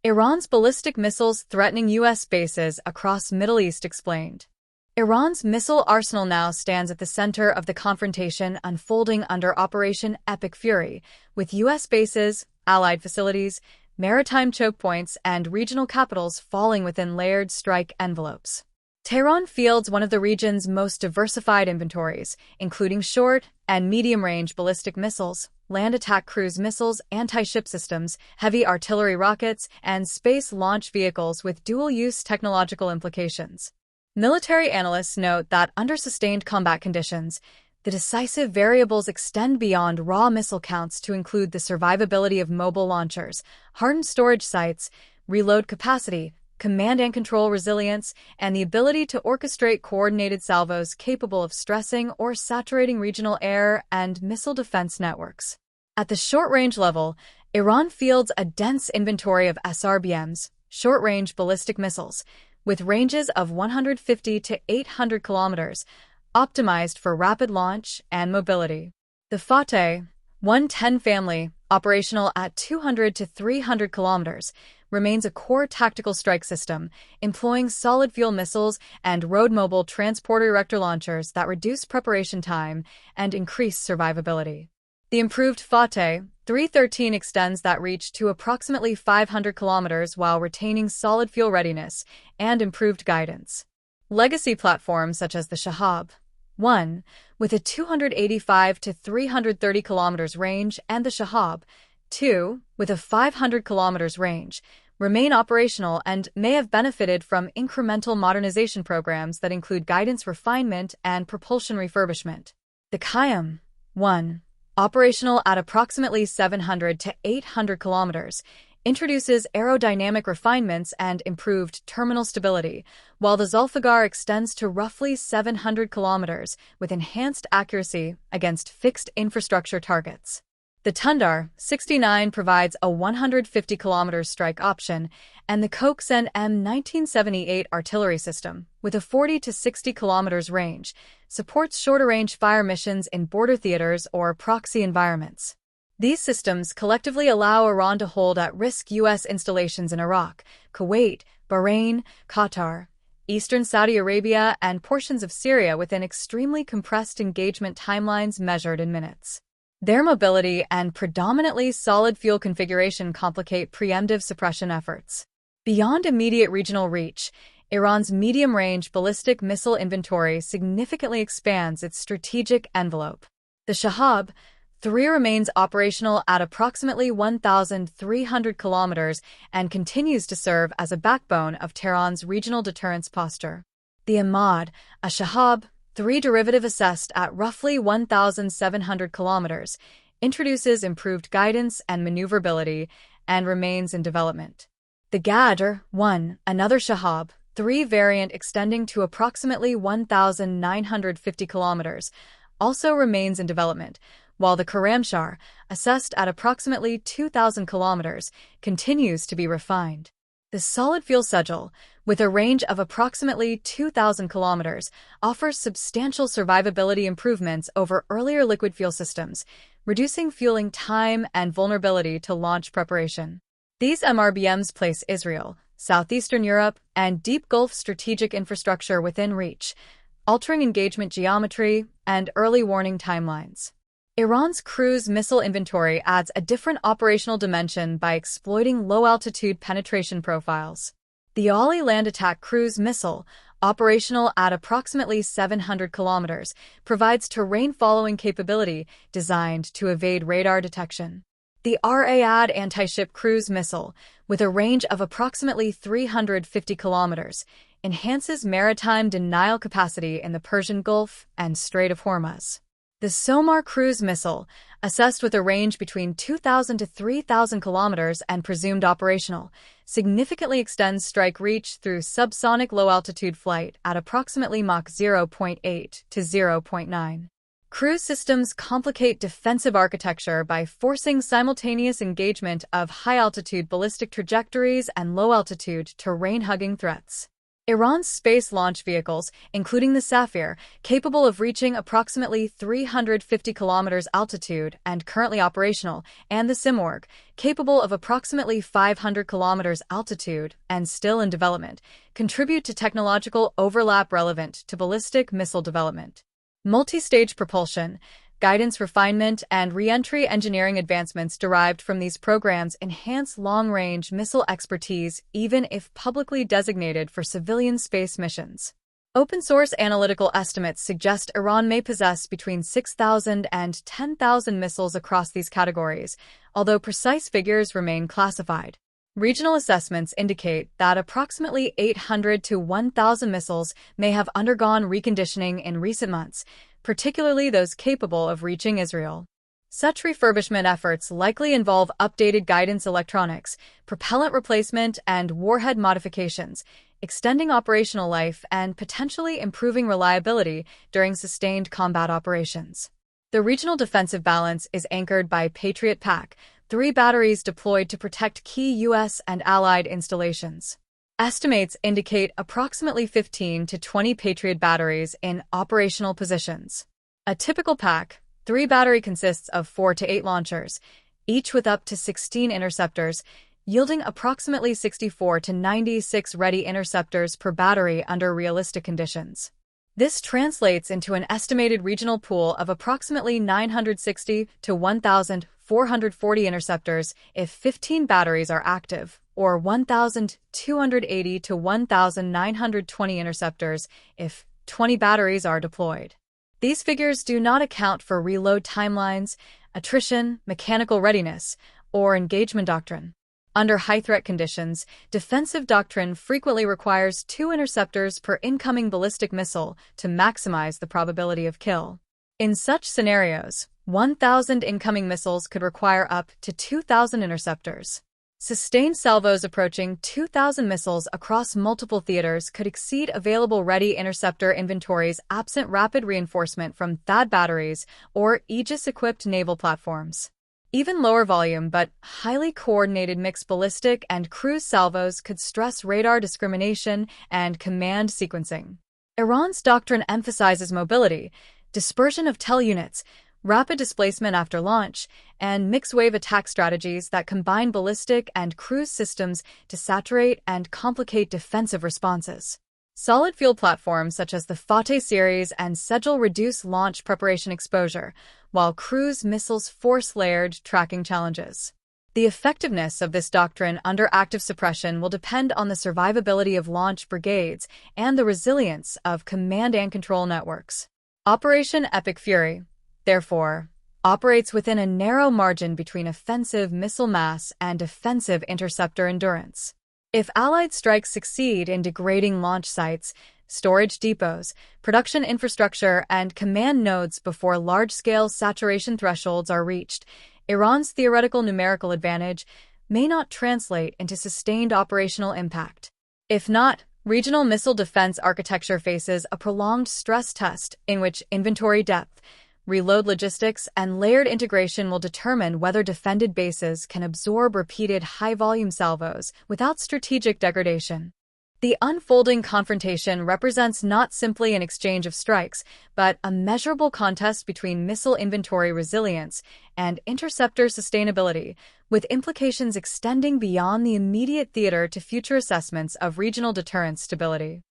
Iran's ballistic missiles threatening U.S. bases across Middle East explained. Iran's missile arsenal now stands at the center of the confrontation unfolding under Operation Epic Fury, with U.S. bases, allied facilities, maritime choke points, and regional capitals falling within layered strike envelopes. Tehran fields one of the region's most diversified inventories, including short and medium-range ballistic missiles, land attack cruise missiles, anti-ship systems, heavy artillery rockets, and space launch vehicles with dual-use technological implications. Military analysts note that under sustained combat conditions, the decisive variables extend beyond raw missile counts to include the survivability of mobile launchers, hardened storage sites, reload capacity, command and control resilience, and the ability to orchestrate coordinated salvos capable of stressing or saturating regional air and missile defense networks. At the short-range level, Iran fields a dense inventory of SRBMs, short-range ballistic missiles, with ranges of 150 to 800 kilometers, optimized for rapid launch and mobility. The Fateh 110 family, operational at 200 to 300 kilometers, remains a core tactical strike system, employing solid-fuel missiles and road-mobile transporter-erector launchers that reduce preparation time and increase survivability. The improved Fateh 313 extends that reach to approximately 500 kilometers while retaining solid fuel readiness and improved guidance. Legacy platforms such as the Shahab 1, with a 285 to 330 kilometers range, and the Shahab 2, with a 500 kilometers range, remain operational and may have benefited from incremental modernization programs that include guidance refinement and propulsion refurbishment. The Qayyum 1, operational at approximately 700 to 800 kilometers, introduces aerodynamic refinements and improved terminal stability, while the Zulfiqar extends to roughly 700 kilometers with enhanced accuracy against fixed infrastructure targets. The Tundar 69 provides a 150 km strike option, and the Koksen M1978 artillery system, with a 40 to 60 km range, supports shorter-range fire missions in border theaters or proxy environments. These systems collectively allow Iran to hold at-risk U.S. installations in Iraq, Kuwait, Bahrain, Qatar, eastern Saudi Arabia, and portions of Syria within extremely compressed engagement timelines measured in minutes. Their mobility and predominantly solid fuel configuration complicate preemptive suppression efforts. Beyond immediate regional reach, Iran's medium-range ballistic missile inventory significantly expands its strategic envelope. The Shahab 3 remains operational at approximately 1,300 kilometers and continues to serve as a backbone of Tehran's regional deterrence posture. The Ahmad, a Shahab 3 derivative assessed at roughly 1,700 kilometers, introduces improved guidance and maneuverability and remains in development. The Ghadr 1, another Shahab 3 variant extending to approximately 1,950 kilometers, also remains in development, while the Karamshar, assessed at approximately 2,000 kilometers, continues to be refined. The solid fuel Sejal, with a range of approximately 2,000 kilometers, offers substantial survivability improvements over earlier liquid fuel systems, reducing fueling time and vulnerability to launch preparation. These MRBMs place Israel, southeastern Europe, and deep Gulf strategic infrastructure within reach, altering engagement geometry and early warning timelines. Iran's cruise missile inventory adds a different operational dimension by exploiting low-altitude penetration profiles. The Ali land attack cruise missile, operational at approximately 700 kilometers, provides terrain-following capability designed to evade radar detection. The Ra'ad anti-ship cruise missile, with a range of approximately 350 kilometers, enhances maritime denial capacity in the Persian Gulf and Strait of Hormuz. The SOMAR cruise missile, assessed with a range between 2,000 to 3,000 kilometers and presumed operational, significantly extends strike reach through subsonic low-altitude flight at approximately Mach 0.8 to 0.9. Cruise systems complicate defensive architecture by forcing simultaneous engagement of high-altitude ballistic trajectories and low-altitude terrain-hugging threats. Iran's space launch vehicles, including the Safir, capable of reaching approximately 350 kilometers altitude and currently operational, and the Simorgh, capable of approximately 500 kilometers altitude and still in development, contribute to technological overlap relevant to ballistic missile development. Multi-stage propulsion, guidance refinement, and re-entry engineering advancements derived from these programs enhance long-range missile expertise even if publicly designated for civilian space missions. Open-source analytical estimates suggest Iran may possess between 6,000 and 10,000 missiles across these categories, although precise figures remain classified. Regional assessments indicate that approximately 800 to 1,000 missiles may have undergone reconditioning in recent months, particularly those capable of reaching Israel. Such refurbishment efforts likely involve updated guidance electronics, propellant replacement, and warhead modifications, extending operational life and potentially improving reliability during sustained combat operations. The regional defensive balance is anchored by Patriot Pack, 3 batteries deployed to protect key U.S. and allied installations. Estimates indicate approximately 15 to 20 Patriot batteries in operational positions. A typical Pack 3 battery consists of 4 to 8 launchers, each with up to 16 interceptors, yielding approximately 64 to 96 ready interceptors per battery under realistic conditions. This translates into an estimated regional pool of approximately 960 to 1,440 interceptors if 15 batteries are active, or 1,280 to 1,920 interceptors if 20 batteries are deployed. These figures do not account for reload timelines, attrition, mechanical readiness, or engagement doctrine. Under high-threat conditions, defensive doctrine frequently requires 2 interceptors per incoming ballistic missile to maximize the probability of kill. In such scenarios, 1,000 incoming missiles could require up to 2,000 interceptors. Sustained salvos approaching 2,000 missiles across multiple theaters could exceed available ready interceptor inventories absent rapid reinforcement from THAAD batteries or Aegis-equipped naval platforms. Even lower volume but highly coordinated mixed ballistic and cruise salvos could stress radar discrimination and command sequencing. Iran's doctrine emphasizes mobility, dispersion of TEL units, rapid displacement after launch, and mixed-wave attack strategies that combine ballistic and cruise systems to saturate and complicate defensive responses. Solid fuel platforms such as the Fateh series and Sejal reduce launch preparation exposure, while cruise missiles force layered tracking challenges. The effectiveness of this doctrine under active suppression will depend on the survivability of launch brigades and the resilience of command and control networks. Operation Epic Fury, therefore, operates within a narrow margin between offensive missile mass and defensive interceptor endurance. If Allied strikes succeed in degrading launch sites, storage depots, production infrastructure, and command nodes before large-scale saturation thresholds are reached, Iran's theoretical numerical advantage may not translate into sustained operational impact. If not, regional missile defense architecture faces a prolonged stress test in which inventory depth, reload logistics, and layered integration will determine whether defended bases can absorb repeated high-volume salvos without strategic degradation. The unfolding confrontation represents not simply an exchange of strikes, but a measurable contest between missile inventory resilience and interceptor sustainability, with implications extending beyond the immediate theater to future assessments of regional deterrence stability.